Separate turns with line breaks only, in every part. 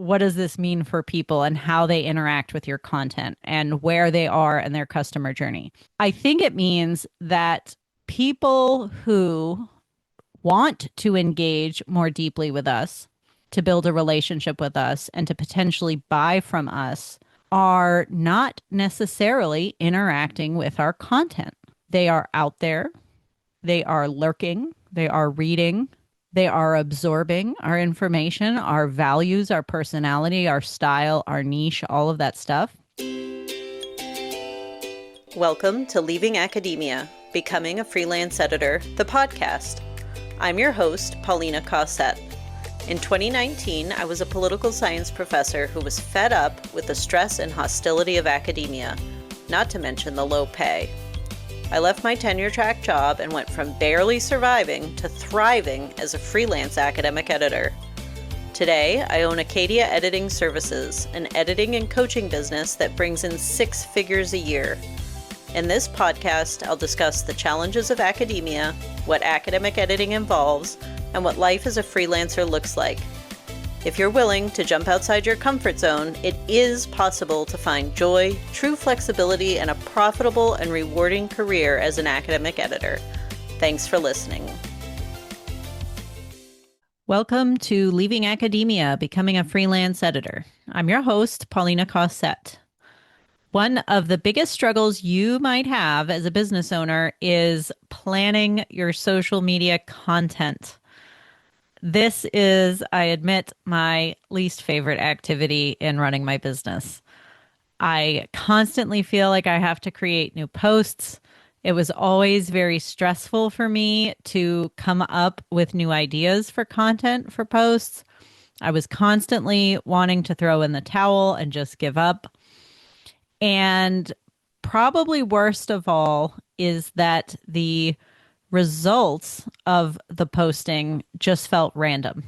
what does this mean for people and how they interact with your content and where they are in their customer journey. I think it means that people who want to engage more deeply with us, to build a relationship with us, and to potentially buy from us are not necessarily interacting with our content. They are out there, they are lurking, they are reading, they are absorbing our information, our values, our personality, our style, our niche, all of that stuff.
Welcome to Leaving Academia, Becoming a Freelance Editor, the podcast. I'm your host, Paulina Cossette. In 2019, I was a political science professor who was fed up with the stress and hostility of academia, not to mention the low pay. I left my tenure-track job and went from barely surviving to thriving as a freelance academic editor. Today, I own Acadia Editing Services, an editing and coaching business that brings in 6 figures a year. In this podcast, I'll discuss the challenges of academia, what academic editing involves, and what life as a freelancer looks like. If you're willing to jump outside your comfort zone, it is possible to find joy, true flexibility, and a profitable and rewarding career as an academic editor. Thanks for listening.
Welcome to Leaving Academia, Becoming a Freelance Editor. I'm your host, Paulina Cossette. One of the biggest struggles you might have as a business owner is planning your social media content. This is, I admit, my least favorite activity in running my business. I constantly feel like I have to create new posts. It was always very stressful for me to come up with new ideas for content for posts. I was constantly wanting to throw in the towel and just give up. And probably worst of all is that the results of the posting just felt random.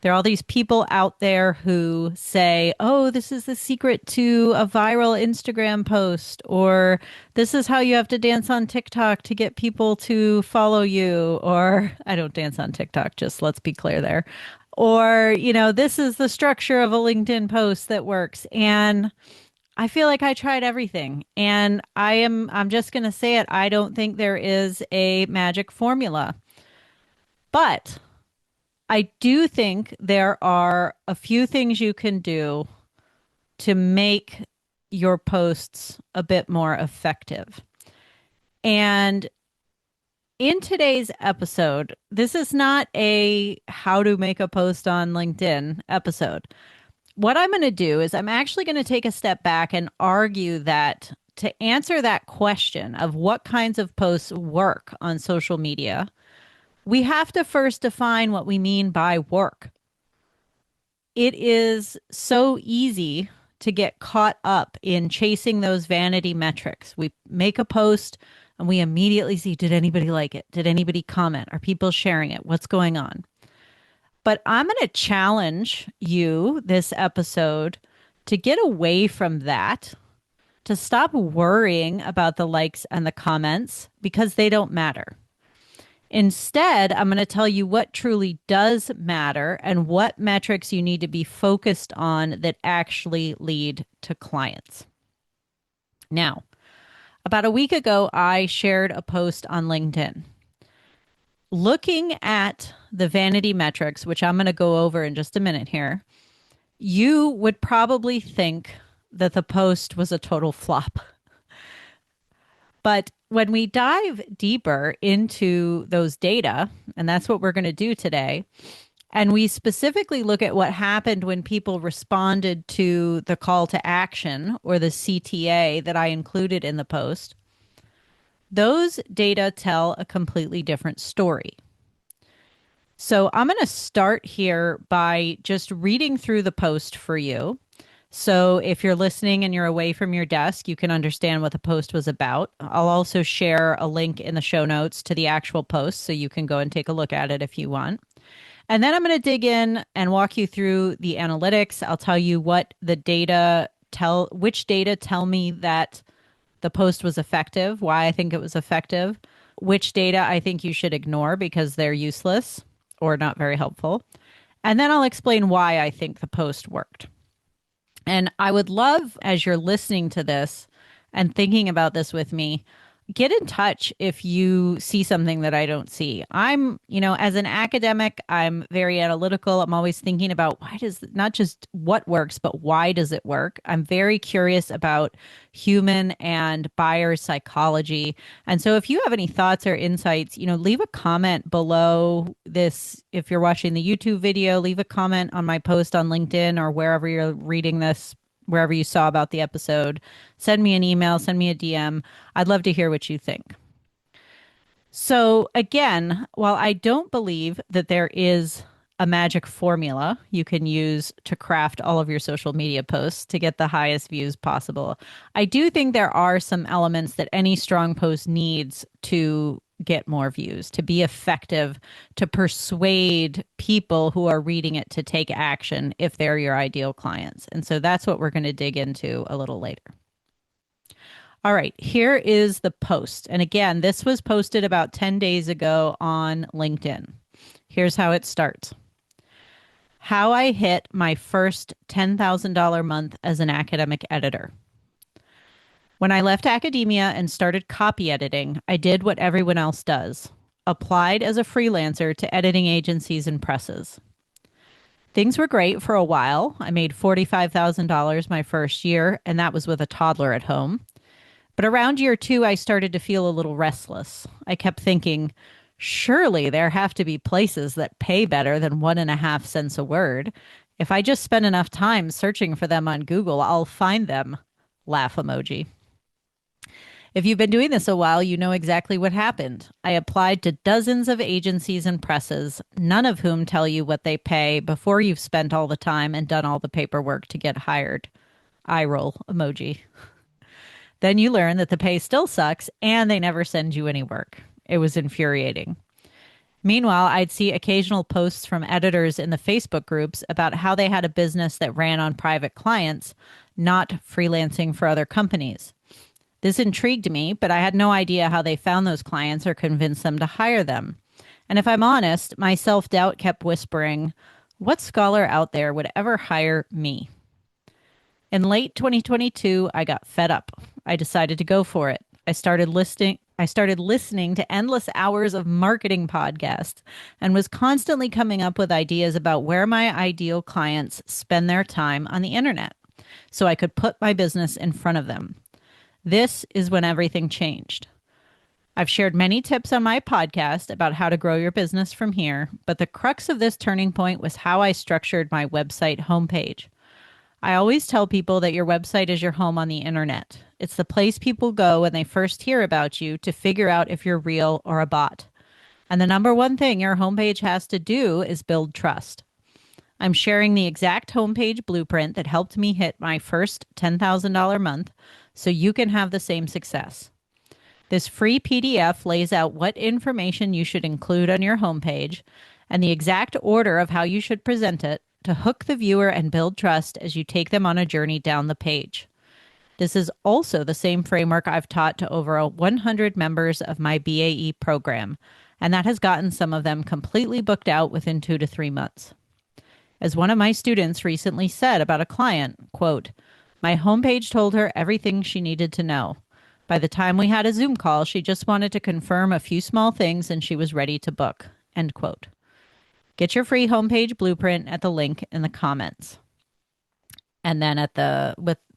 There are all these people out there who say, oh, this is the secret to a viral Instagram post, or this is how you have to dance on TikTok to get people to follow you, or I don't dance on TikTok, just let's be clear there. Or, this is the structure of a LinkedIn post that works. And I feel like I tried everything, and I'm just going to say it. I don't think there is a magic formula, but I do think there are a few things you can do to make your posts a bit more effective. And in today's episode, this is not a how to make a post on LinkedIn episode. What I'm going to do is I'm actually going to take a step back and argue that to answer that question of what kinds of posts work on social media, we have to first define what we mean by work. It is so easy to get caught up in chasing those vanity metrics. We make a post and we immediately see, did anybody like it? Did anybody comment? Are people sharing it? What's going on? But I'm going to challenge you this episode to get away from that, to stop worrying about the likes and the comments because they don't matter. Instead, I'm going to tell you what truly does matter and what metrics you need to be focused on that actually lead to clients. Now, about a week ago, I shared a post on LinkedIn. Looking at the vanity metrics, which I'm going to go over in just a minute here, you would probably think that the post was a total flop. But when we dive deeper into those data, and that's what we're going to do today, and we specifically look at what happened when people responded to the call to action or the CTA that I included in the post, those data tell a completely different story. So I'm going to start here by just reading through the post for you. So if you're listening and you're away from your desk, you can understand what the post was about. I'll also share a link in the show notes to the actual post so you can go and take a look at it if you want. And then I'm going to dig in and walk you through the analytics. I'll tell you what the which data tell me that the post was effective, why I think it was effective, which data I think you should ignore because they're useless or not very helpful. And then I'll explain why I think the post worked. And I would love, as you're listening to this and thinking about this with me, get in touch if you see something that I don't see. As an academic, I'm very analytical. I'm always thinking about why does not just what works, but why does it work? I'm very curious about human and buyer psychology. And so if you have any thoughts or insights, leave a comment below this. If you're watching the YouTube video, leave a comment on my post on LinkedIn or wherever you're reading this, wherever you saw about the episode. Send me an email, send me a DM. I'd love to hear what you think. So, again, while I don't believe that there is a magic formula you can use to craft all of your social media posts to get the highest views possible, I do think there are some elements that any strong post needs to get more views, to be effective, to persuade people who are reading it to take action if they're your ideal clients. And so that's what we're going to dig into a little later. All right, here is the post. And again, this was posted about 10 days ago on LinkedIn. Here's how it starts. How I hit my first $10,000 month as an academic editor. When I left academia and started copy editing, I did what everyone else does. Applied as a freelancer to editing agencies and presses. Things were great for a while. I made $45,000 my first year, and that was with a toddler at home. But around year 2, I started to feel a little restless. I kept thinking, surely there have to be places that pay better than 1.5 cents a word. If I just spend enough time searching for them on Google, I'll find them. Laugh emoji. If you've been doing this a while, you know exactly what happened. I applied to dozens of agencies and presses, none of whom tell you what they pay before you've spent all the time and done all the paperwork to get hired. Eye roll emoji. Then you learn that the pay still sucks and they never send you any work. It was infuriating. Meanwhile, I'd see occasional posts from editors in the Facebook groups about how they had a business that ran on private clients, not freelancing for other companies. This intrigued me, but I had no idea how they found those clients or convinced them to hire them. And if I'm honest, my self-doubt kept whispering, what scholar out there would ever hire me? In late 2022, I got fed up. I decided to go for it. I started listening to endless hours of marketing podcasts and was constantly coming up with ideas about where my ideal clients spend their time on the internet so I could put my business in front of them. This is when everything changed. I've shared many tips on my podcast about how to grow your business from here, but the crux of this turning point was how I structured my website homepage. I always tell people that your website is your home on the internet. It's the place people go when they first hear about you to figure out if you're real or a bot. And the number one thing your homepage has to do is build trust. I'm sharing the exact homepage blueprint that helped me hit my first $10,000 month so you can have the same success. This free PDF lays out what information you should include on your homepage and the exact order of how you should present it to hook the viewer and build trust as you take them on a journey down the page. This is also the same framework I've taught to over 100 members of my BAE program, and that has gotten some of them completely booked out within 2 to 3 months. As one of my students recently said about a client, quote, my homepage told her everything she needed to know. By the time we had a Zoom call, she just wanted to confirm a few small things and she was ready to book, end quote. Get your free homepage blueprint at the link in the comments. And then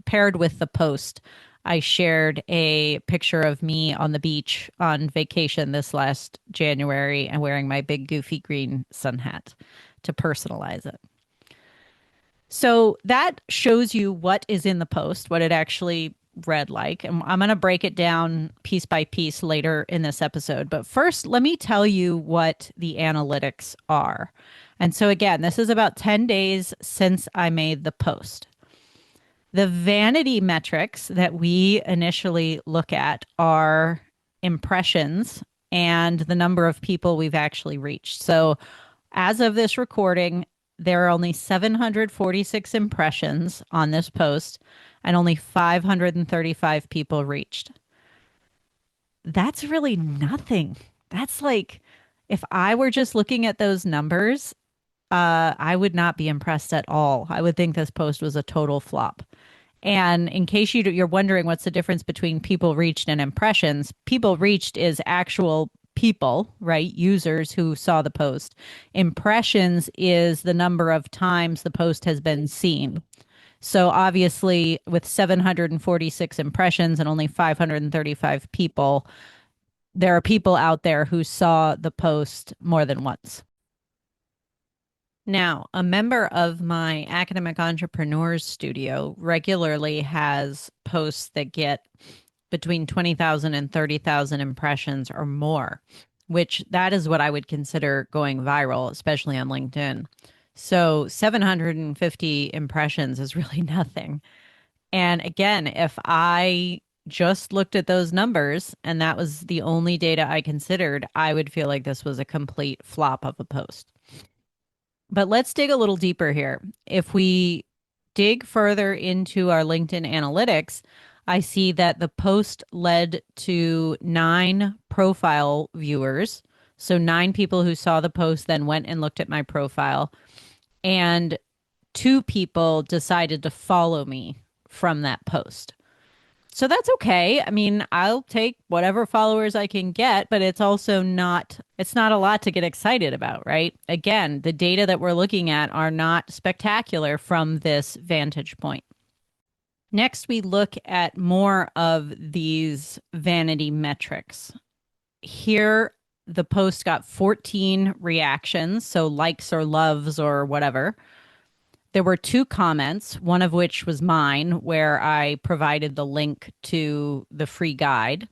paired with the post, I shared a picture of me on the beach on vacation this last January and wearing my big goofy green sun hat to personalize it. So that shows you what is in the post, what it actually read like. And I'm going to break it down piece by piece later in this episode. But first, let me tell you what the analytics are. And so again, this is about 10 days since I made the post. The vanity metrics that we initially look at are impressions and the number of people we've actually reached. So as of this recording, there are only 746 impressions on this post and only 535 people reached. That's really nothing. That's like, if I were just looking at those numbers, I would not be impressed at all. I would think this post was a total flop. And in case you're wondering what's the difference between people reached and impressions, people reached is actual people, right? Users who saw the post. Impressions is the number of times the post has been seen. So obviously, with 746 impressions and only 535 people, there are people out there who saw the post more than once. Now, a member of my academic entrepreneurs studio regularly has posts that get between 20,000 and 30,000 impressions or more, which that is what I would consider going viral, especially on LinkedIn. So 750 impressions is really nothing. And again, if I just looked at those numbers and that was the only data I considered, I would feel like this was a complete flop of a post. But let's dig a little deeper here. If we dig further into our LinkedIn analytics, I see that the post led to 9 profile viewers. So 9 people who saw the post then went and looked at my profile, and 2 people decided to follow me from that post. So that's okay. I mean, I'll take whatever followers I can get, but it's not a lot to get excited about, right? Again, the data that we're looking at are not spectacular from this vantage point. Next, we look at more of these vanity metrics. Here, the post got 14 reactions, so likes or loves or whatever. There were 2 comments, one of which was mine, where I provided the link to the free guide.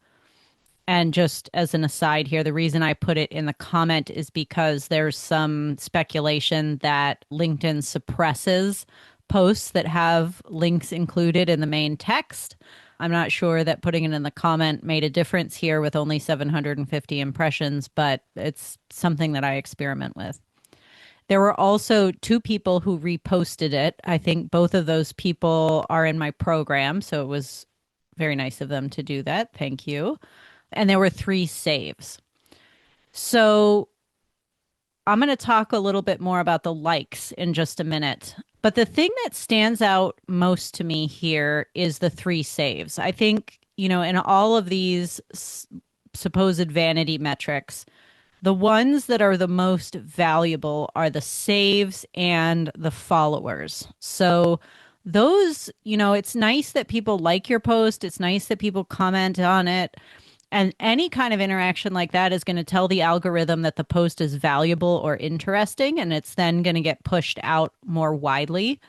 And just as an aside here, the reason I put it in the comment is because there's some speculation that LinkedIn suppresses posts that have links included in the main text. I'm not sure that putting it in the comment made a difference here with only 750 impressions, but it's something that I experiment with. There were also 2 people who reposted it. I think both of those people are in my program, so it was very nice of them to do that. Thank you. And there were 3 saves. So I'm going to talk a little bit more about the likes in just a minute. But the thing that stands out most to me here is the 3 saves. I think, in all of these supposed vanity metrics, the ones that are the most valuable are the saves and the followers. So those, it's nice that people like your post. It's nice that people comment on it. And any kind of interaction like that is going to tell the algorithm that the post is valuable or interesting, and it's then going to get pushed out more widely.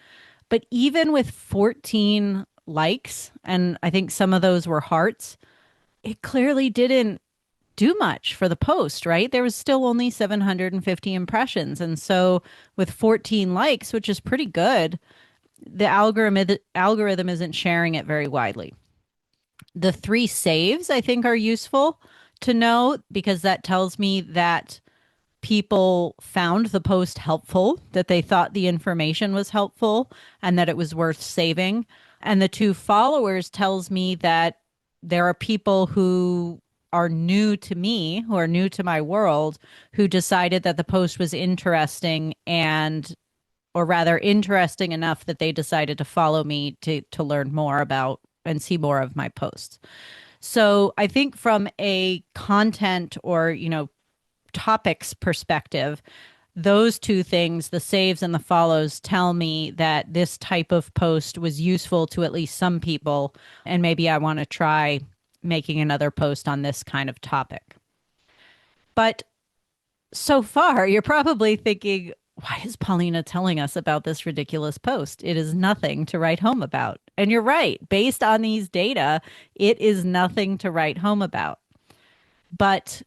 But even with 14 likes, and I think some of those were hearts, it clearly didn't do much for the post, right? There was still only 750 impressions. And so with 14 likes, which is pretty good, the algorithm isn't sharing it very widely. The 3 saves, I think, are useful to know because that tells me that people found the post helpful, that they thought the information was helpful, and that it was worth saving. And the 2 followers tells me that there are people who are new to me, who are new to my world, who decided that the post was interesting or rather interesting enough that they decided to follow me to learn more about and see more of my posts. So I think from a content or, topics perspective, those 2 things, the saves and the follows, tell me that this type of post was useful to at least some people. And maybe I want to try making another post on this kind of topic. But so far, you're probably thinking, why is Paulina telling us about this ridiculous post? It is nothing to write home about. And you're right. Based on these data, it is nothing to write home about. But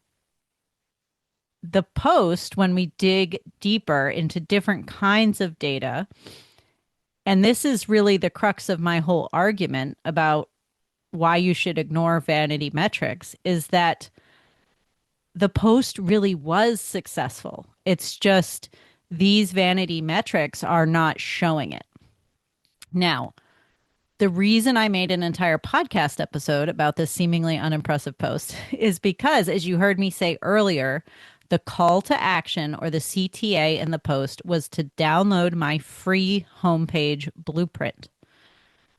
the post, when we dig deeper into different kinds of data, and this is really the crux of my whole argument about why you should ignore vanity metrics, is that the post really was successful. It's just these vanity metrics are not showing it. Now, the reason I made an entire podcast episode about this seemingly unimpressive post is because, as you heard me say earlier, The call to action or the CTA in the post was to download my free homepage blueprint.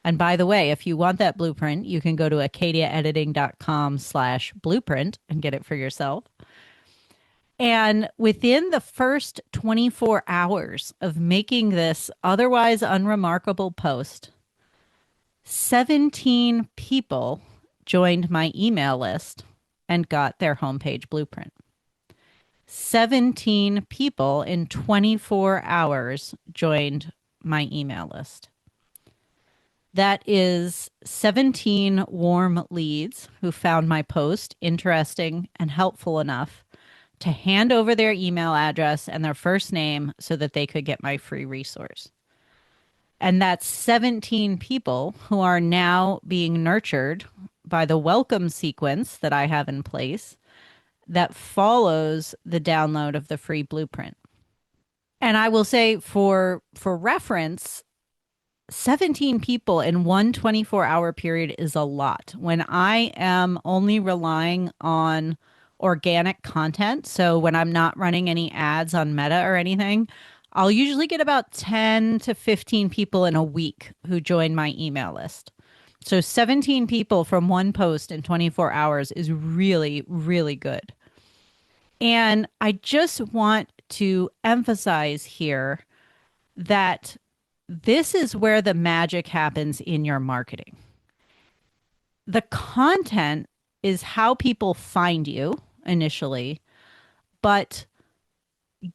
And by the way, if you want that blueprint, you can go to acadiaediting.com/blueprint and get it for yourself. And within the first 24 hours of making this otherwise unremarkable post, 17 people joined my email list and got their homepage blueprint. 17 people in 24 hours joined my email list. That is 17 warm leads who found my post interesting and helpful enough to hand over their email address and their first name so that they could get my free resource. And that's 17 people who are now being nurtured by the welcome sequence that I have in place that follows the download of the free blueprint. And I will say for reference, 17 people in one 24-hour period is a lot. When I am only relying on organic content, so when I'm not running any ads on Meta or anything, I'll usually get about 10 to 15 people in a week who join my email list. So 17 people from one post in 24 hours is really, really good. And I just want to emphasize here that this is where the magic happens in your marketing. The content is how people find you initially, but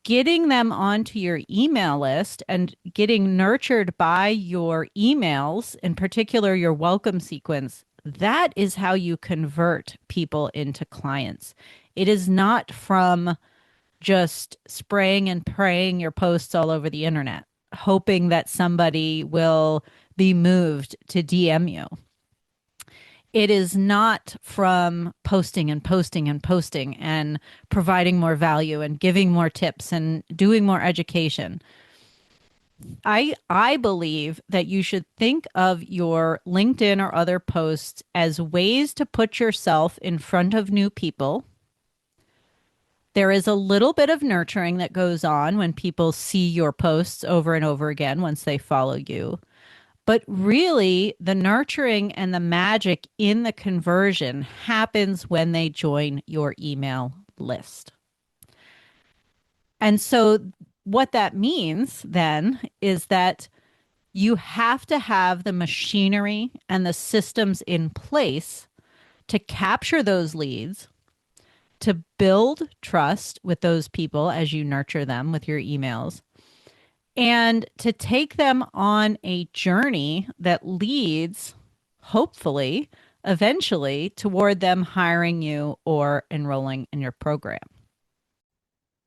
getting them onto your email list and getting nurtured by your emails, in particular your welcome sequence, that is how you convert people into clients. It is not from just spraying and praying your posts all over the internet, hoping that somebody will be moved to DM you. It is not from posting and posting and posting and providing more value and giving more tips and doing more education. I believe that you should think of your LinkedIn or other posts as ways to put yourself in front of new people. There is a little bit of nurturing that goes on when people see your posts over and over again once they follow you. But really, the nurturing and the magic in the conversion happens when they join your email list. And so what that means then is that you have to have the machinery and the systems in place to capture those leads, to build trust with those people as you nurture them with your emails, and to take them on a journey that leads, hopefully, eventually toward them hiring you or enrolling in your program.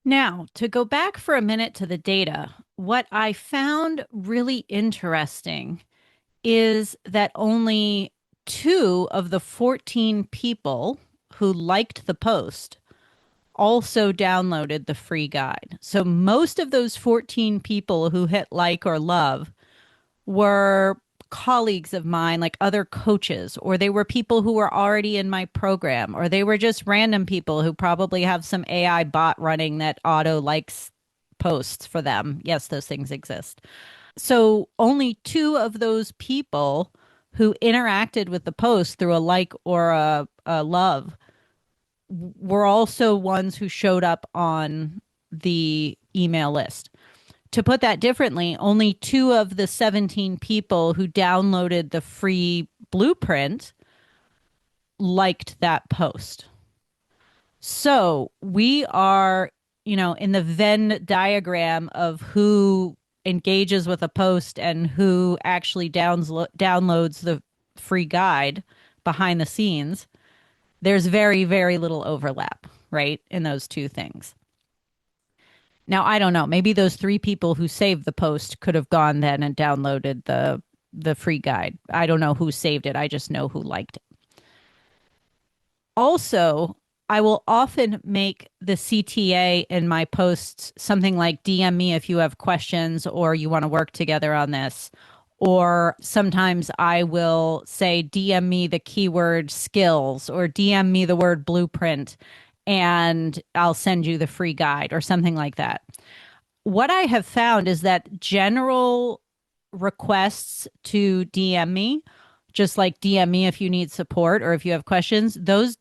Now, to go back for a minute to the data, what I found really interesting is that only 2 of the 14 people who liked the post also downloaded the free guide. So most of those 14 people who hit like or love were colleagues of mine, like other coaches, or they were people who were already in my program, or they were just random people who probably have some AI bot running that auto likes posts for them. Yes, those things exist. So only 2 of those people who interacted with the post through a like or a love were also ones who showed up on the email list. To put that differently, only 2 of the 17 people who downloaded the free blueprint liked that post. So we are, in the Venn diagram of who engages with a post and who actually downloads the free guide behind the scenes. There's very, very little overlap, right, in those 2 things. Now, I don't know. Maybe those 3 people who saved the post could have gone then and downloaded the free guide. I don't know who saved it. I just know who liked it. Also, I will often make the CTA in my posts something like DM me if you have questions or you want to work together on this. Or sometimes I will say, DM me the keyword skills or DM me the word blueprint. and I'll send you the free guide or something like that. What I have found is that general requests to DM me, just like DM me if you need support or if you have questions, those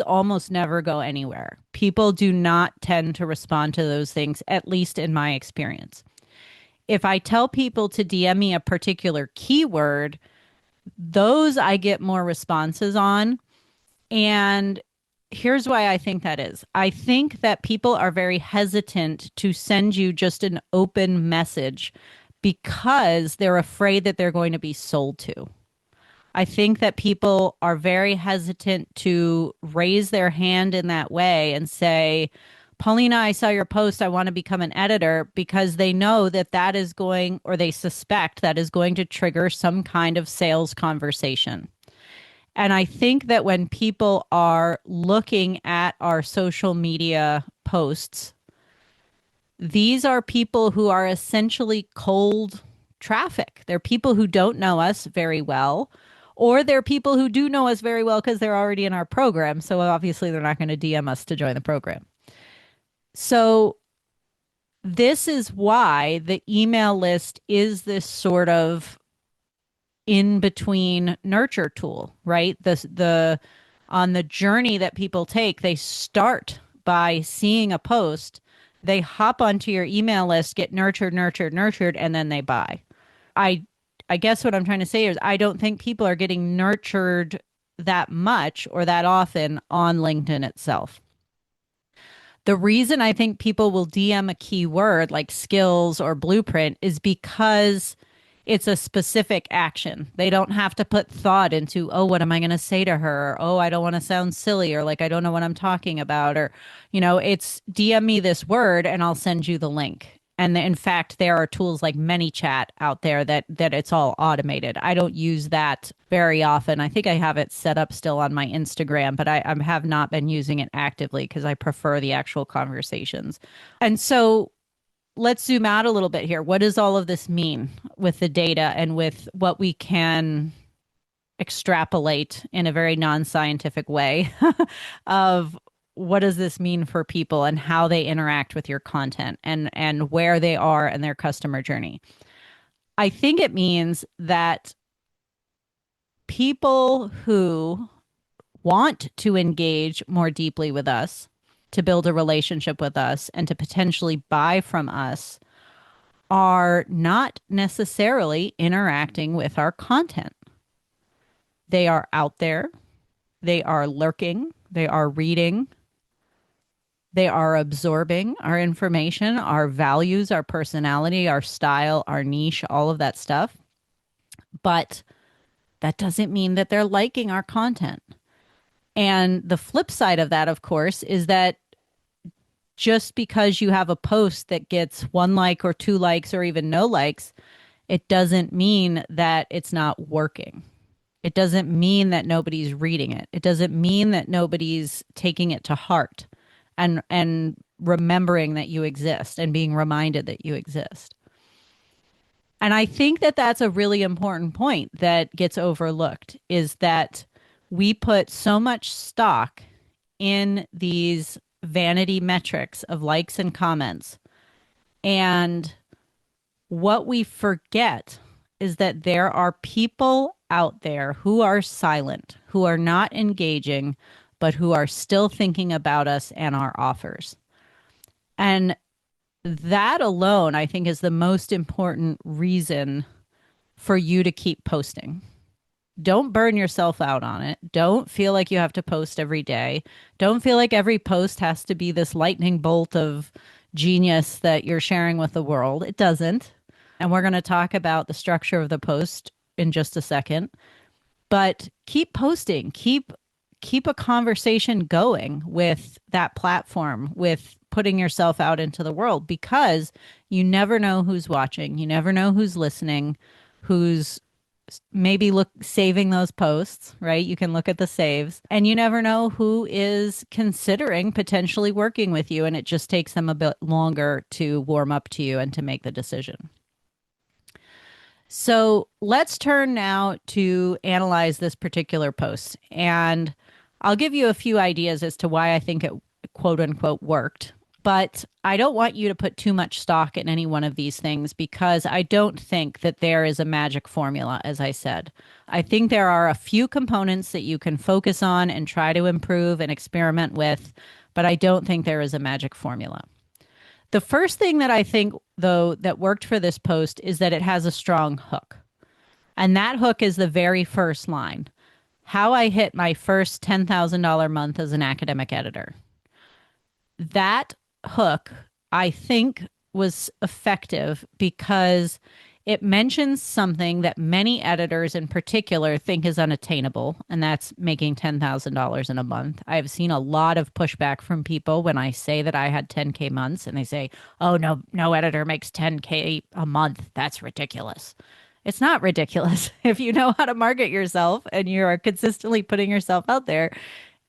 almost never go anywhere. People do not tend to respond to those things, at least in my experience. If I tell people to DM me a particular keyword, those I get more responses on. And here's why I think that is. I think that people are very hesitant to send you just an open message because they're afraid that they're going to be sold to. I think that people are very hesitant to raise their hand in that way and say, Paulina, I saw your post. I want to become an editor, because they know that that is going, or they suspect that is going to trigger some kind of sales conversation. And I think that when people are looking at our social media posts, these are people who are essentially cold traffic. They're people who don't know us very well, or they're people who do know us very well because they're already in our program. So obviously they're not going to DM us to join the program. So this is why the email list is this sort of in between nurture tool, right? The on the journey that people take, they start by seeing a post, they hop onto your email list, get nurtured, and then they buy. I I guess what I'm trying to say is I don't think people are getting nurtured that much or that often on LinkedIn itself. The reason I think people will DM a keyword like skills or blueprint is because it's a specific action. They don't have to put thought into, oh, what am I going to say to her? Or, oh, I don't want to sound silly, or like I don't know what I'm talking about. Or, it's DM me this word and I'll send you the link. And in fact, there are tools like ManyChat out there that it's all automated. I don't use that very often. I think I have it set up still on my Instagram, but I have not been using it actively because I prefer the actual conversations. And so let's zoom out a little bit here. What does all of this mean with the data and with what we can extrapolate in a very non-scientific way of what does this mean for people and how they interact with your content and where they are in their customer journey? I think it means that people who want to engage more deeply with us, to build a relationship with us, and to potentially buy from us are not necessarily interacting with our content. They are out there, they are lurking, they are reading, they are absorbing our information, our values, our personality, our style, our niche, all of that stuff. But that doesn't mean that they're liking our content. And the flip side of that, of course, is that just because you have a post that gets one like or two likes or even no likes, it doesn't mean that it's not working. It doesn't mean that nobody's reading it. It doesn't mean that nobody's taking it to heart and remembering that you exist and being reminded that you exist. And I think that that's a really important point that gets overlooked, is that we put so much stock in these vanity metrics of likes and comments. And what we forget is that there are people out there who are silent, who are not engaging, but who are still thinking about us and our offers. And that alone, I think, is the most important reason for you to keep posting. Don't burn yourself out on it. Don't feel like you have to post every day. Don't feel like every post has to be this lightning bolt of genius that you're sharing with the world. It doesn't. And we're going to talk about the structure of the post in just a second. But keep posting. Keep a conversation going with that platform, with putting yourself out into the world, because you never know who's watching. You never know who's listening, who's maybe saving those posts, right? You can look at the saves, and you never know who is considering potentially working with you, and it just takes them a bit longer to warm up to you and to make the decision. So let's turn now to analyze this particular post. And I'll give you a few ideas as to why I think it quote unquote worked. But I don't want you to put too much stock in any one of these things because I don't think that there is a magic formula, as I said. I think there are a few components that you can focus on and try to improve and experiment with, but I don't think there is a magic formula. The first thing that I think, though, that worked for this post is that it has a strong hook. And that hook is the very first line: how I hit my first $10,000 month as an academic editor. That hook, I think, was effective because it mentions something that many editors in particular think is unattainable, and that's making $10,000 in a month. I've seen a lot of pushback from people when I say that I had 10K months, and they say, oh, no editor makes 10K a month. That's ridiculous. It's not ridiculous. If you know how to market yourself and you're consistently putting yourself out there,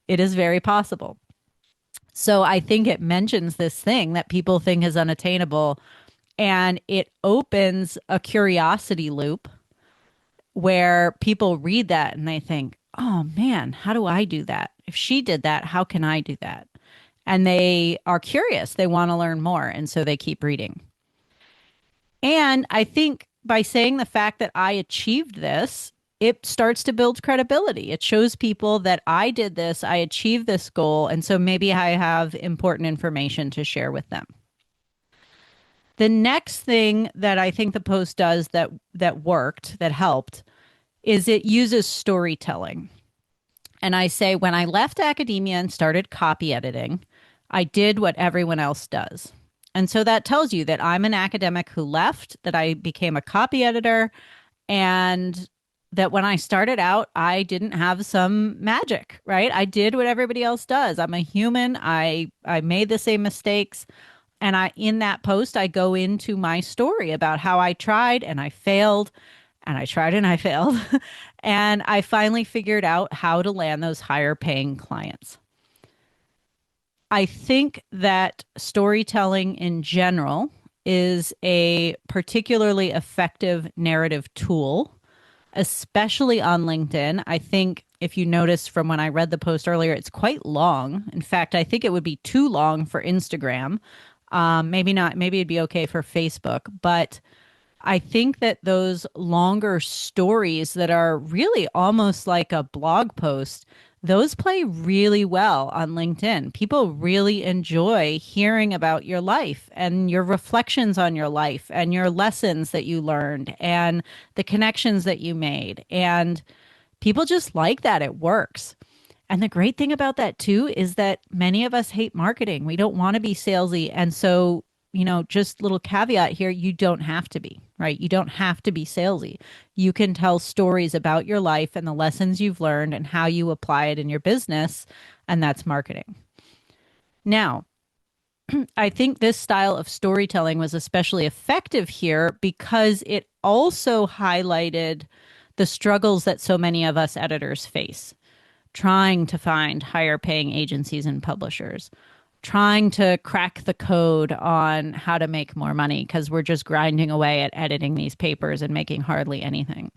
it is very possible. So I think it mentions this thing that people think is unattainable, and it opens a curiosity loop where people read that and they think, oh man, how do I do that? If she did that, how can I do that? And they are curious. They want to learn more. And so they keep reading. And I think by saying the fact that I achieved this, it starts to build credibility. It shows people that I did this, I achieved this goal, and so maybe I have important information to share with them. The next thing that I think the post does that worked, that helped, is it uses storytelling. And I say, when I left academia and started copy editing, I did what everyone else does. And so that tells you that I'm an academic who left, that I became a copy editor, and that when I started out, I didn't have some magic, right? I did what everybody else does. I'm a human. I made the same mistakes. And in that post, I go into my story about how I tried and I failed, and I tried and I failed. And I finally figured out how to land those higher paying clients. I think that storytelling in general is a particularly effective narrative tool, especially on LinkedIn. I think if you notice from when I read the post earlier, it's quite long. In fact, I think it would be too long for Instagram. Maybe not, maybe it'd be okay for Facebook, but I think that those longer stories that are really almost like a blog post, those play really well on LinkedIn. People really enjoy hearing about your life and your reflections on your life and your lessons that you learned and the connections that you made. And people just like that. It works. And the great thing about that too is that many of us hate marketing. We don't want to be salesy. And so, just little caveat here, you don't have to be, right? You don't have to be salesy. You can tell stories about your life and the lessons you've learned and how you apply it in your business. And that's marketing. Now, I think this style of storytelling was especially effective here because it also highlighted the struggles that so many of us editors face, trying to find higher paying agencies and publishers, trying to crack the code on how to make more money because we're just grinding away at editing these papers and making hardly anything.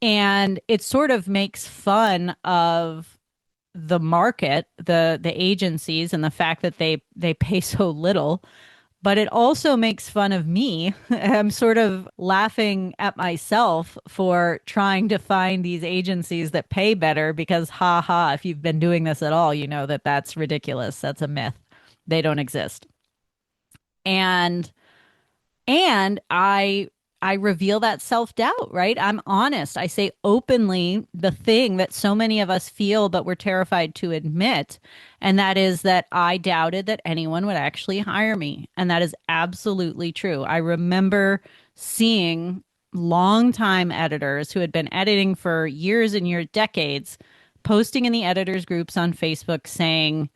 And it sort of makes fun of the market, the agencies, and the fact that they pay so little. But it also makes fun of me. I'm sort of laughing at myself for trying to find these agencies that pay better because, ha ha, if you've been doing this at all, you know that that's ridiculous. That's a myth. They don't exist. And I reveal that self-doubt, right? I'm honest. I say openly the thing that so many of us feel, but we're terrified to admit. And that is that I doubted that anyone would actually hire me. And that is absolutely true. I remember seeing longtime editors who had been editing for years and years, decades, posting in the editors groups on Facebook saying,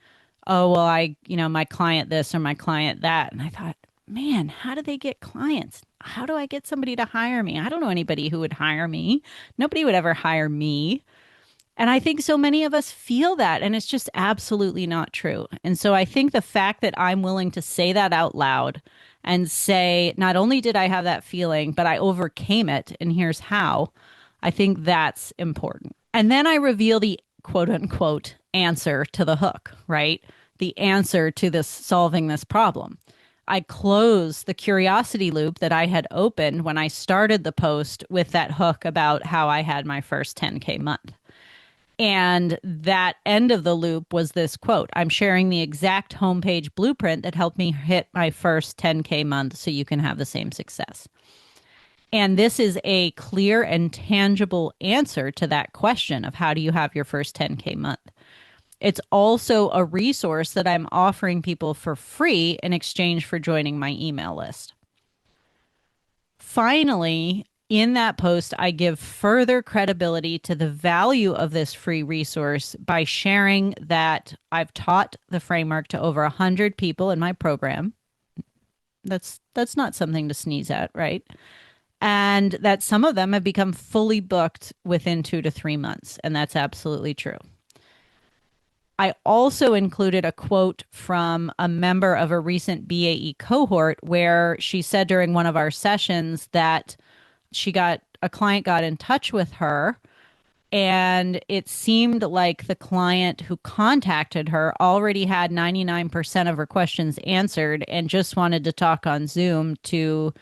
oh, well, my client this or my client that. And I thought, man, how do they get clients? How do I get somebody to hire me? I don't know anybody who would hire me. Nobody would ever hire me. And I think so many of us feel that, and it's just absolutely not true. And so I think the fact that I'm willing to say that out loud and say, not only did I have that feeling, but I overcame it, and here's how, I think that's important. And then I reveal the quote unquote answer to the hook, right? The answer to this solving this problem. I close the curiosity loop that I had opened when I started the post with that hook about how I had my first 10K month. And that end of the loop was this quote: I'm sharing the exact homepage blueprint that helped me hit my first 10K month so you can have the same success. And this is a clear and tangible answer to that question of how do you have your first 10K month. It's also a resource that I'm offering people for free in exchange for joining my email list. Finally, in that post, I give further credibility to the value of this free resource by sharing that I've taught the framework to over 100 people in my program. That's not something to sneeze at, right? And that some of them have become fully booked within 2 to 3 months. And that's absolutely true. I also included a quote from a member of a recent BAE cohort where she said during one of our sessions that a client got in touch with her, and it seemed like the client who contacted her already had 99% of her questions answered and just wanted to talk on Zoom to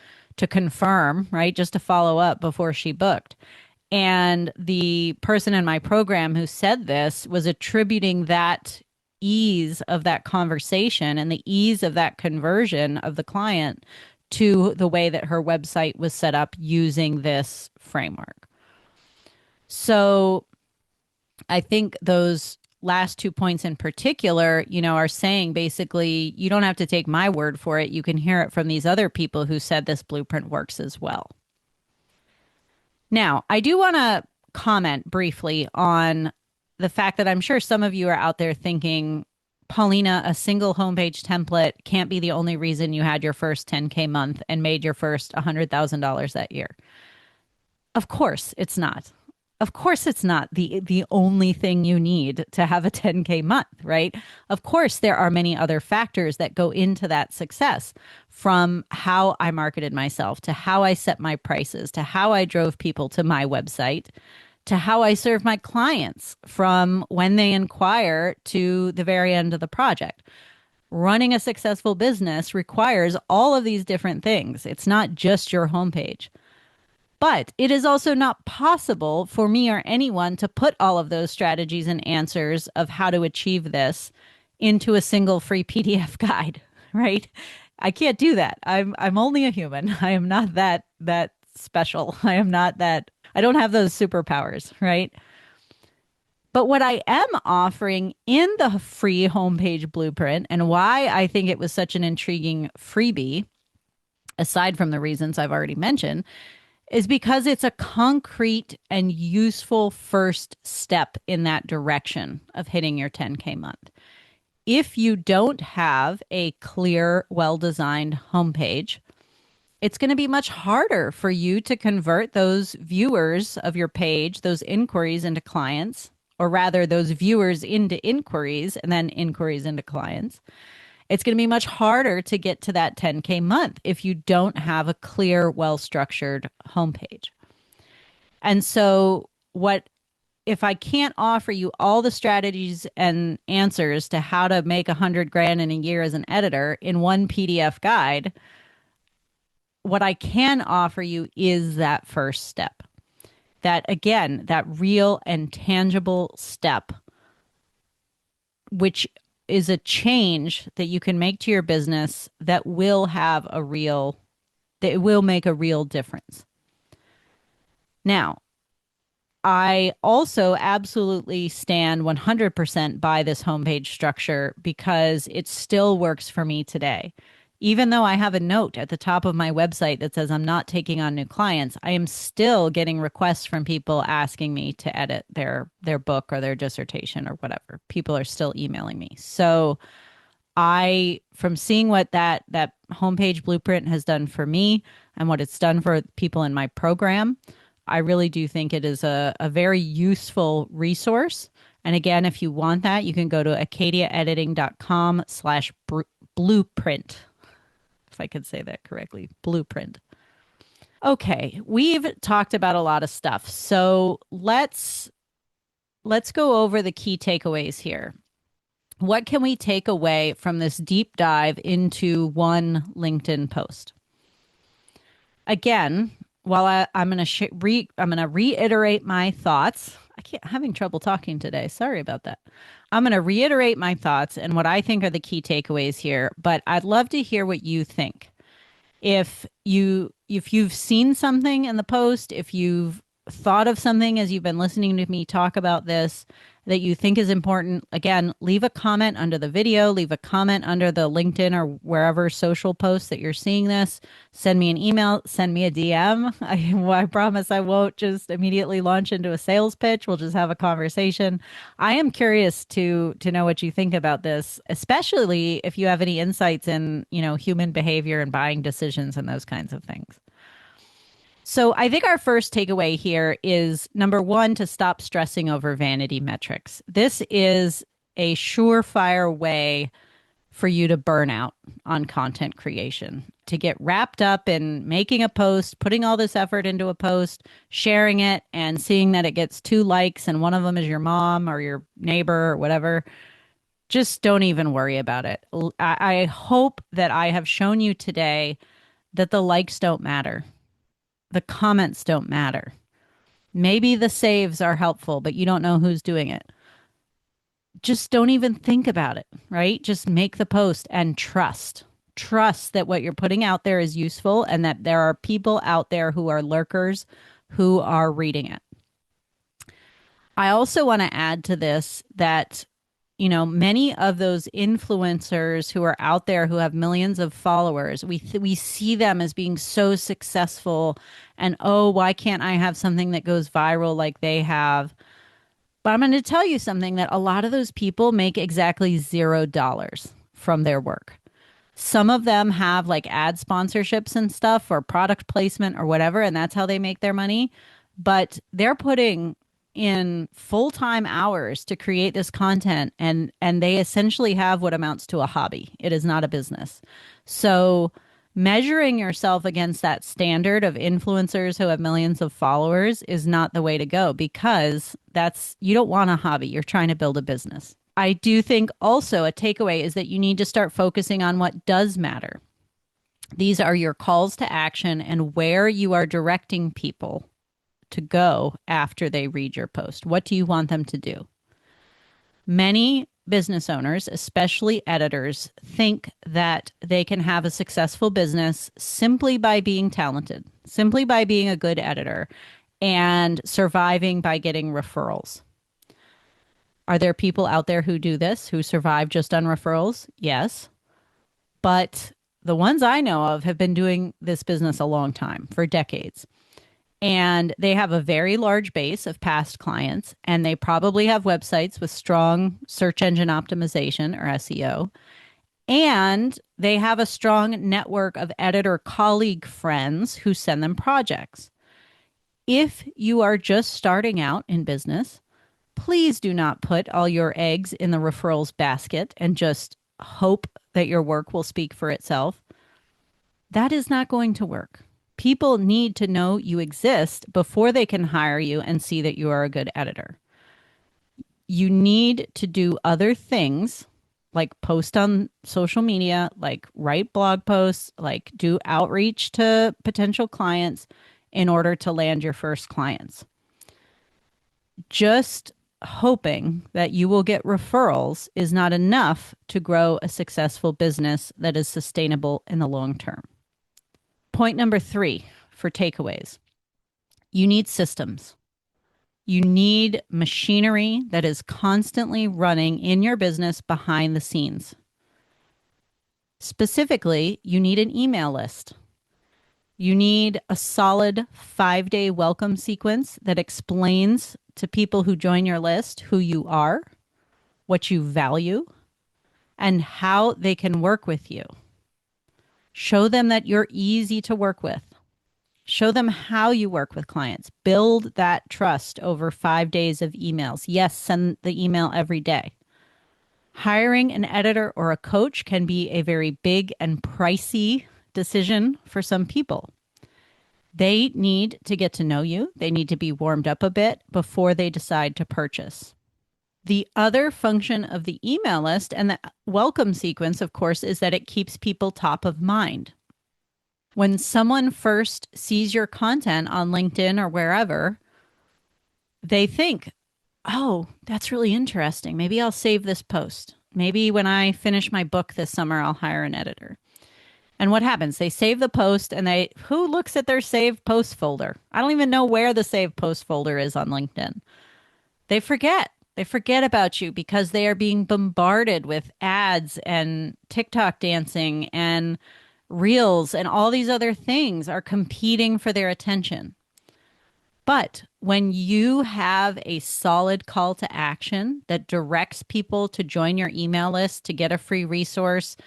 confirm, right? Just to follow up before she booked. And the person in my program who said this was attributing that ease of that conversation and the ease of that conversion of the client to the way that her website was set up using this framework. So I think those last 2 points in particular, are saying basically you don't have to take my word for it. You can hear it from these other people who said this blueprint works as well. Now, I do want to comment briefly on the fact that I'm sure some of you are out there thinking, Paulina, a single homepage template can't be the only reason you had your first 10K month and made your first $100,000 that year. Of course, it's not. Of course, it's not the only thing you need to have a 10K month, right? Of course, there are many other factors that go into that success, from how I marketed myself to how I set my prices to how I drove people to my website to how I serve my clients from when they inquire to the very end of the project. Running a successful business requires all of these different things. It's not just your homepage. But it is also not possible for me or anyone to put all of those strategies and answers of how to achieve this into a single free PDF guide, right? I can't do that. I'm only a human. I am not that special. I am not that. I don't have those superpowers, right? But what I am offering in the free homepage blueprint, and why I think it was such an intriguing freebie, aside from the reasons I've already mentioned, is because it's a concrete and useful first step in that direction of hitting your 10K month. If you don't have a clear, well-designed homepage, it's going to be much harder for you to convert those viewers of your page, those inquiries into clients, or rather those viewers into inquiries and then inquiries into clients. It's going to be much harder to get to that 10K month if you don't have a clear, well-structured homepage. And so if I can't offer you all the strategies and answers to how to make 100 grand in a year as an editor in one PDF guide, what I can offer you is that first step. That, again, that real and tangible step, which is a change that you can make to your business that will make a real difference. Now, I also absolutely stand 100% by this homepage structure because it still works for me today. Even though I have a note at the top of my website that says I'm not taking on new clients, I am still getting requests from people asking me to edit their book or their dissertation or whatever. People are still emailing me. So from seeing what that homepage blueprint has done for me and what it's done for people in my program, I really do think it is a very useful resource. And again, if you want that, you can go to acadiaediting.com/blueprint. If I could say that correctly, blueprint. Okay, we've talked about a lot of stuff. So let's let's go over the key takeaways here. What can we take away from this deep dive into one LinkedIn post? Again, while I'm going to I'm going to reiterate my thoughts. I'm having trouble talking today. Sorry about that. I'm going to reiterate my thoughts and what I think are the key takeaways here, but I'd love to hear what you think. If you've seen something in the post, if you've thought of something as you've been listening to me talk about this that you think is important, again, leave a comment under the video, leave a comment under the LinkedIn or wherever social post that you're seeing this. Send me an email, send me a DM. I promise I won't just immediately launch into a sales pitch. We'll just have a conversation. I am curious to know what you think about this, especially if you have any insights in, human behavior and buying decisions and those kinds of things. So I think our first takeaway here is number one, to stop stressing over vanity metrics. This is a surefire way for you to burn out on content creation, to get wrapped up in making a post, putting all this effort into a post, sharing it, and seeing that it gets 2 likes and one of them is your mom or your neighbor or whatever. Just don't even worry about it. I hope that I have shown you today that the likes don't matter. The comments don't matter. Maybe the saves are helpful, but you don't know who's doing it. Just don't even think about it, right? Just make the post and trust. Trust that what you're putting out there is useful and that there are people out there who are lurkers who are reading it. I also want to add to this that many of those influencers who are out there who have millions of followers, we see them as being so successful and, oh, why can't I have something that goes viral like they have? But I'm going to tell you something, that a lot of those people make exactly $0 from their work. Some of them have like ad sponsorships and stuff or product placement or whatever, and that's how they make their money. But they're putting in full-time hours to create this content, and they essentially have what amounts to a hobby. It is not a business. So measuring yourself against that standard of influencers who have millions of followers is not the way to go, because you don't want a hobby. You're trying to build a business. I do think also a takeaway is that you need to start focusing on what does matter. These are your calls to action and where you are directing people to go after they read your post. What do you want them to do? Many business owners, especially editors, think that they can have a successful business simply by being talented, simply by being a good editor, and surviving by getting referrals. Are there people out there who do this, who survive just on referrals? Yes. But the ones I know of have been doing this business a long time, for decades. And they have a very large base of past clients, and they probably have websites with strong search engine optimization, or SEO. And they have a strong network of editor colleague friends who send them projects. If you are just starting out in business, please do not put all your eggs in the referrals basket and just hope that your work will speak for itself. That is not going to work. People need to know you exist before they can hire you and see that you are a good editor. You need to do other things, like post on social media, like write blog posts, like do outreach to potential clients in order to land your first clients. Just hoping that you will get referrals is not enough to grow a successful business that is sustainable in the long term. Point number 3 for takeaways. You need systems. You need machinery that is constantly running in your business behind the scenes. Specifically, you need an email list. You need a solid 5-day welcome sequence that explains to people who join your list who you are, what you value, and how they can work with you. Show them that you're easy to work with. Show them how you work with clients. Build that trust over 5 days of emails. Yes, send the email every day. Hiring an editor or a coach can be a very big and pricey decision for some people. They need to get to know you. They need to be warmed up a bit before they decide to purchase. The other function of the email list and the welcome sequence, of course, is that it keeps people top of mind. When someone first sees your content on LinkedIn or wherever, they think, oh, that's really interesting. Maybe I'll save this post. Maybe when I finish my book this summer, I'll hire an editor. And what happens? They save the post and who looks at their saved post folder? I don't even know where the saved post folder is on LinkedIn. They forget. They forget about you because they are being bombarded with ads and TikTok dancing and reels and all these other things are competing for their attention. But when you have a solid call to action that directs people to join your email list, to get a free resource,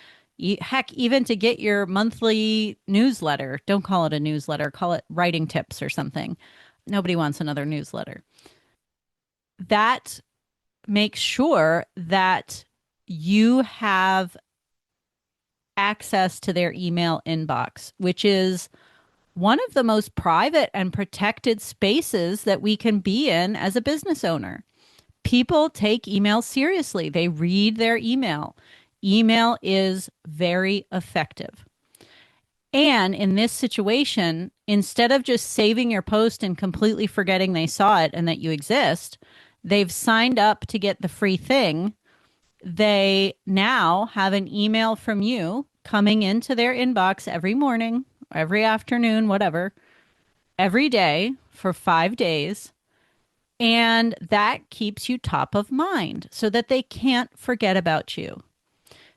heck, even to get your monthly newsletter, don't call it a newsletter, call it writing tips or something. Nobody wants another newsletter. That makes sure that you have access to their email inbox, which is one of the most private and protected spaces that we can be in as a business owner. People take email seriously. They read their email. Email is very effective. And in this situation, instead of just saving your post and completely forgetting they saw it and that you exist, they've signed up to get the free thing. They now have an email from you coming into their inbox every morning, every afternoon, whatever, every day for 5 days. And that keeps you top of mind so that they can't forget about you.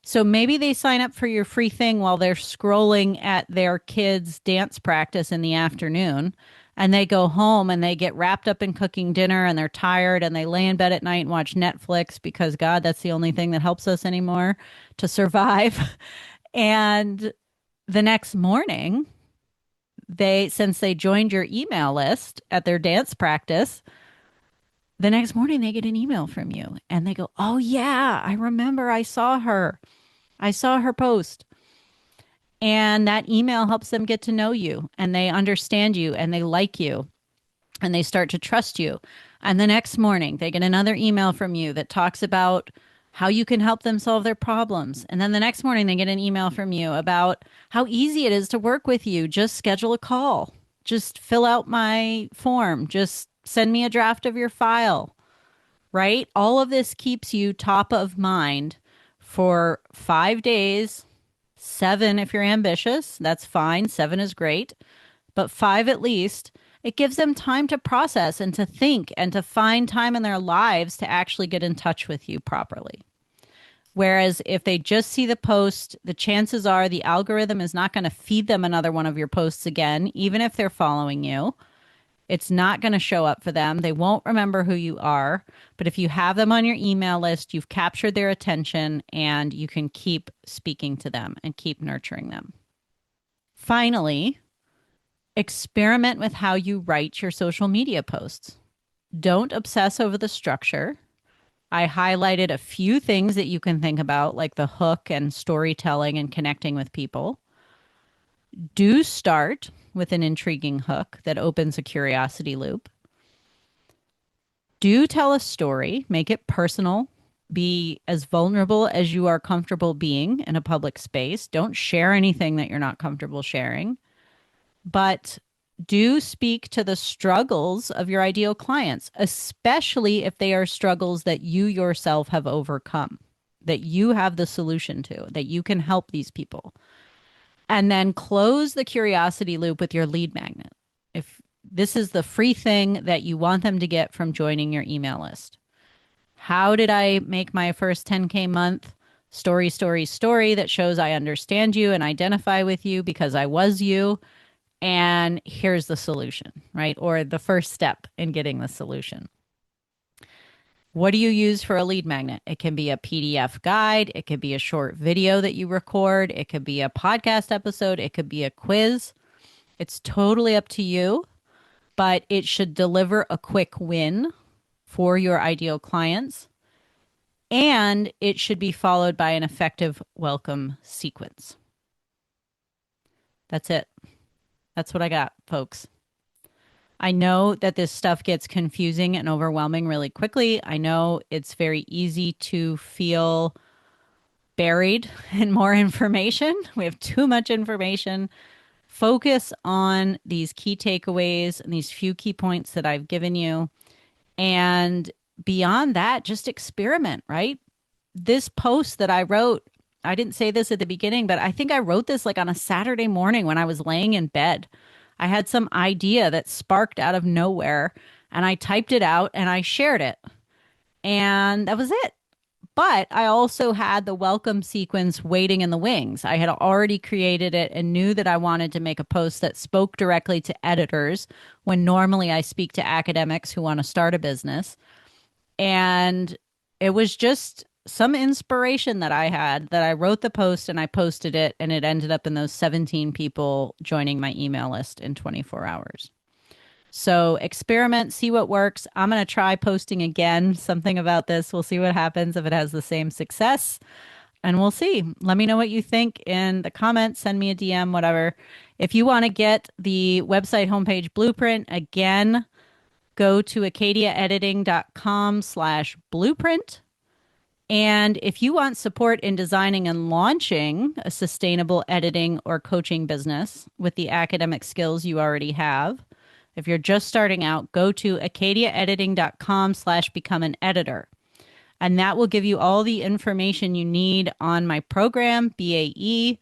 So maybe they sign up for your free thing while they're scrolling at their kids' dance practice in the afternoon. And they go home and they get wrapped up in cooking dinner and they're tired and they lay in bed at night and watch Netflix because, God, that's the only thing that helps us anymore to survive. And the next morning, since they joined your email list at their dance practice, the next morning they get an email from you and they go, oh, yeah, I remember I saw her. I saw her post. And that email helps them get to know you and they understand you and they like you and they start to trust you. And the next morning they get another email from you that talks about how you can help them solve their problems. And then the next morning they get an email from you about how easy it is to work with you. Just schedule a call. Just fill out my form. Just send me a draft of your file, right? All of this keeps you top of mind for 5 days, 7 if you're ambitious. That's fine. 7 is great. But 5 at least. It gives them time to process and to think and to find time in their lives to actually get in touch with you properly. Whereas if they just see the post, the chances are the algorithm is not going to feed them another one of your posts again, even if they're following you. It's not going to show up for them. They won't remember who you are. But if you have them on your email list, you've captured their attention and you can keep speaking to them and keep nurturing them. Finally, experiment with how you write your social media posts. Don't obsess over the structure. I highlighted a few things that you can think about, like the hook and storytelling and connecting with people. Do start with an intriguing hook that opens a curiosity loop. Do tell a story, make it personal, be as vulnerable as you are comfortable being in a public space. Don't share anything that you're not comfortable sharing, but do speak to the struggles of your ideal clients, especially if they are struggles that you yourself have overcome, that you have the solution to, that you can help these people. And then close the curiosity loop with your lead magnet. If this is the free thing that you want them to get from joining your email list. How did I make my first 10K month? Story that shows I understand you and identify with you because I was you. And here's the solution, right? Or the first step in getting the solution. What do you use for a lead magnet? It can be a PDF guide. It could be a short video that you record. It could be a podcast episode. It could be a quiz. It's totally up to you, but it should deliver a quick win for your ideal clients. And it should be followed by an effective welcome sequence. That's it. That's what I got, folks. I know that this stuff gets confusing and overwhelming really quickly. I know it's very easy to feel buried in more information. We have too much information. Focus on these key takeaways and these few key points that I've given you. And beyond that, just experiment, right? This post that I wrote, I didn't say this at the beginning, but I think I wrote this like on a Saturday morning when I was laying in bed. I had some idea that sparked out of nowhere and I typed it out and I shared it. And that was it. But I also had the welcome sequence waiting in the wings. I had already created it and knew that I wanted to make a post that spoke directly to editors when normally I speak to academics who want to start a business. And it was just some inspiration that I had that I wrote the post and I posted it, and it ended up in those 17 people joining my email list in 24 hours. So experiment, see what works. I'm going to try posting again something about this. We'll see what happens if it has the same success. And we'll see. Let me know what you think in the comments. Send me a DM, whatever. If you want to get the website homepage blueprint, again, go to acadiaediting.com/blueprint. And if you want support in designing and launching a sustainable editing or coaching business with the academic skills you already have, if you're just starting out, go to acadiaediting.com/become an editor. And that will give you all the information you need on my program, BAE.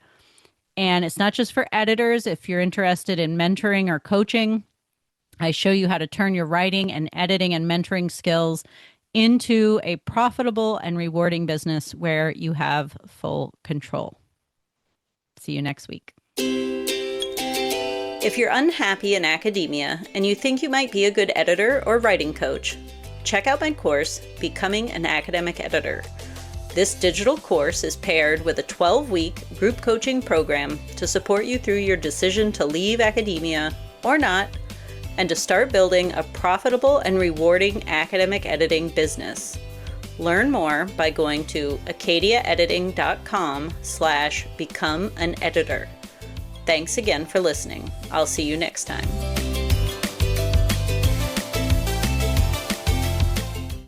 And it's not just for editors. If you're interested in mentoring or coaching, I show you how to turn your writing and editing and mentoring skills into a profitable and rewarding business where you have full control. See you next week.
If you're unhappy in academia and you think you might be a good editor or writing coach, check out my course, Becoming an Academic Editor. This digital course is paired with a 12-week group coaching program to support you through your decision to leave academia or not, and to start building a profitable and rewarding academic editing business. Learn more by going to acadiaediting.com/become an editor. Thanks again for listening. I'll see you next time.